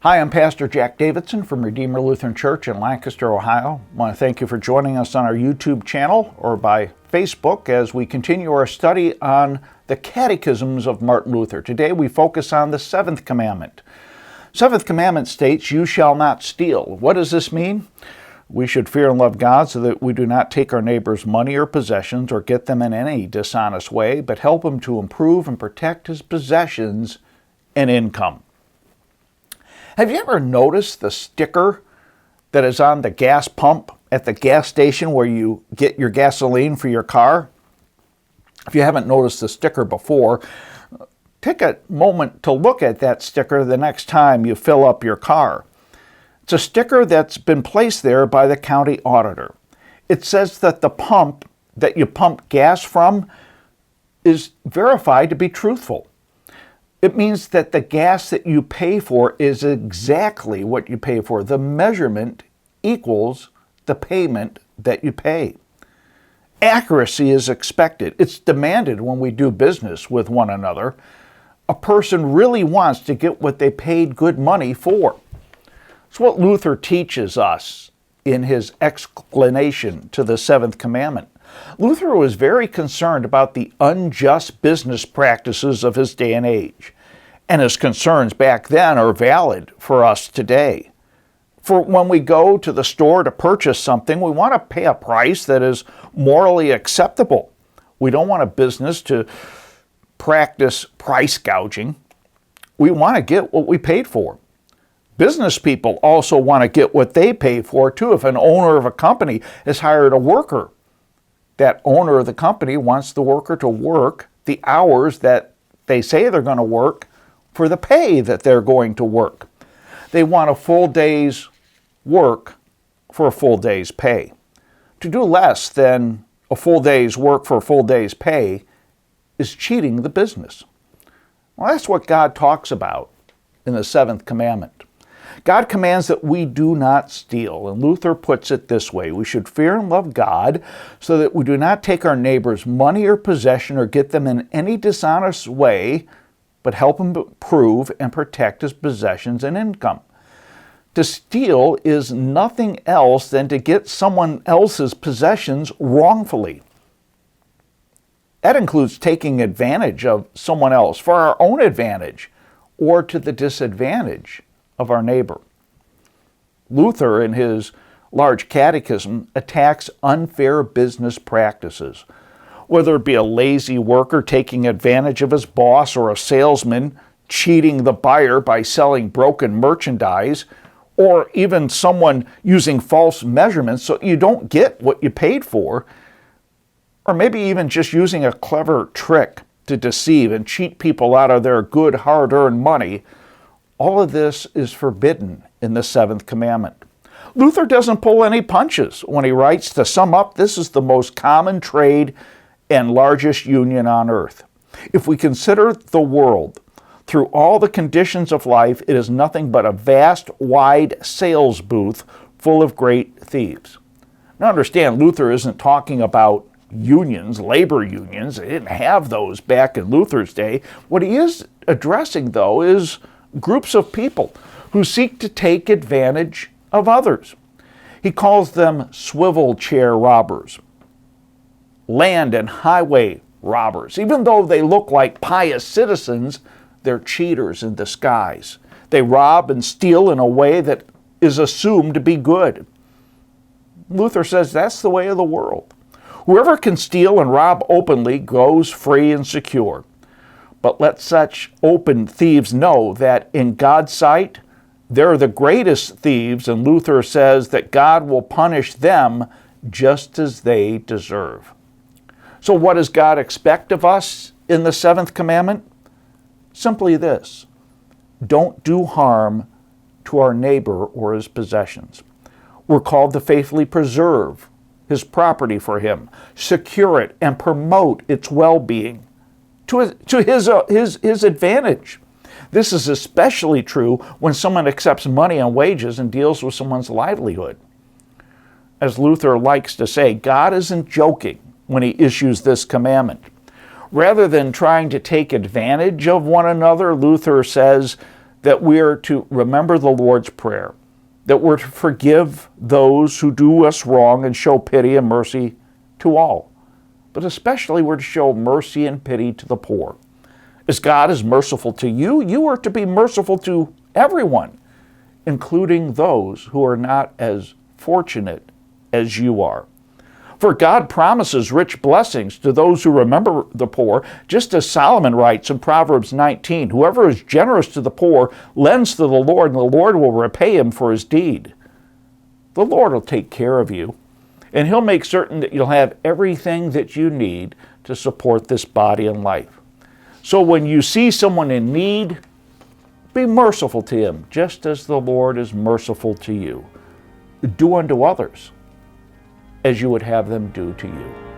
Hi, I'm Pastor Jack Davidson from Redeemer Lutheran Church in Lancaster, Ohio. I want to thank you for joining us on our YouTube channel or by Facebook as we continue our study on the catechisms of Martin Luther. Today we focus on the seventh commandment. Seventh commandment states, "You shall not steal." What does this mean? We should fear and love God so that we do not take our neighbor's money or possessions or get them in any dishonest way, but help him to improve and protect his possessions and income. Have you ever noticed the sticker that is on the gas pump at the gas station where you get your gasoline for your car? If you haven't noticed the sticker before, take a moment to look at that sticker the next time you fill up your car. It's a sticker that's been placed there by the county auditor. It says that the pump that you pump gas from is verified to be truthful. It means that the gas that you pay for is exactly what you pay for. The measurement equals the payment that you pay. Accuracy is expected. It's demanded when we do business with one another. A person really wants to get what they paid good money for. It's what Luther teaches us in his explanation to the seventh commandment. Luther was very concerned about the unjust business practices of his day and age, and his concerns back then are valid for us today. For when we go to the store to purchase something, we want to pay a price that is morally acceptable. We don't want a business to practice price gouging. We want to get what we paid for. Business people also want to get what they pay for too. If an owner of a company has hired a worker, that owner of the company wants the worker to work the hours that they say they're going to work for the pay that they're going to work. They want a full day's work for a full day's pay. To do less than a full day's work for a full day's pay is cheating the business. Well, that's what God talks about in the seventh commandment. God commands that we do not steal, and Luther puts it this way: we should fear and love God so that we do not take our neighbor's money or possession or get them in any dishonest way, but help him improve and protect his possessions and income. To steal is nothing else than to get someone else's possessions wrongfully. That includes taking advantage of someone else for our own advantage or to the disadvantage of our neighbor. Luther, in his large catechism, attacks unfair business practices. Whether it be a lazy worker taking advantage of his boss or a salesman cheating the buyer by selling broken merchandise, or even someone using false measurements so you don't get what you paid for, or maybe even just using a clever trick to deceive and cheat people out of their good hard-earned money, all of this is forbidden in the seventh commandment. Luther doesn't pull any punches when he writes, to sum up, this is the most common trade and largest union on earth. If we consider the world through all the conditions of life, it is nothing but a vast, wide sales booth full of great thieves. Now understand, Luther isn't talking about unions, labor unions. They didn't have those back in Luther's day. What he is addressing, though, is groups of people who seek to take advantage of others. He calls them swivel chair robbers, land and highway robbers. Even though they look like pious citizens, they're cheaters in disguise. They rob and steal in a way that is assumed to be good. Luther says that's the way of the world. Whoever can steal and rob openly goes free and secure. But let such open thieves know that in God's sight, they're the greatest thieves, and Luther says that God will punish them just as they deserve. So what does God expect of us in the seventh commandment? Simply this: don't do harm to our neighbor or his possessions. We're called to faithfully preserve his property for him, secure it, and promote its well-being to his advantage. This is especially true when someone accepts money and wages and deals with someone's livelihood. As Luther likes to say, God isn't joking when he issues this commandment. Rather than trying to take advantage of one another, Luther says, that we are to remember the Lord's Prayer, that we're to forgive those who do us wrong and show pity and mercy to all. But especially we're to show mercy and pity to the poor. As God is merciful to you, you are to be merciful to everyone, including those who are not as fortunate as you are. For God promises rich blessings to those who remember the poor, just as Solomon writes in Proverbs 19, "Whoever is generous to the poor lends to the Lord, and the Lord will repay him for his deed." The Lord will take care of you, and He'll make certain that you'll have everything that you need to support this body and life. So when you see someone in need, be merciful to him, just as the Lord is merciful to you. Do unto others as you would have them do to you.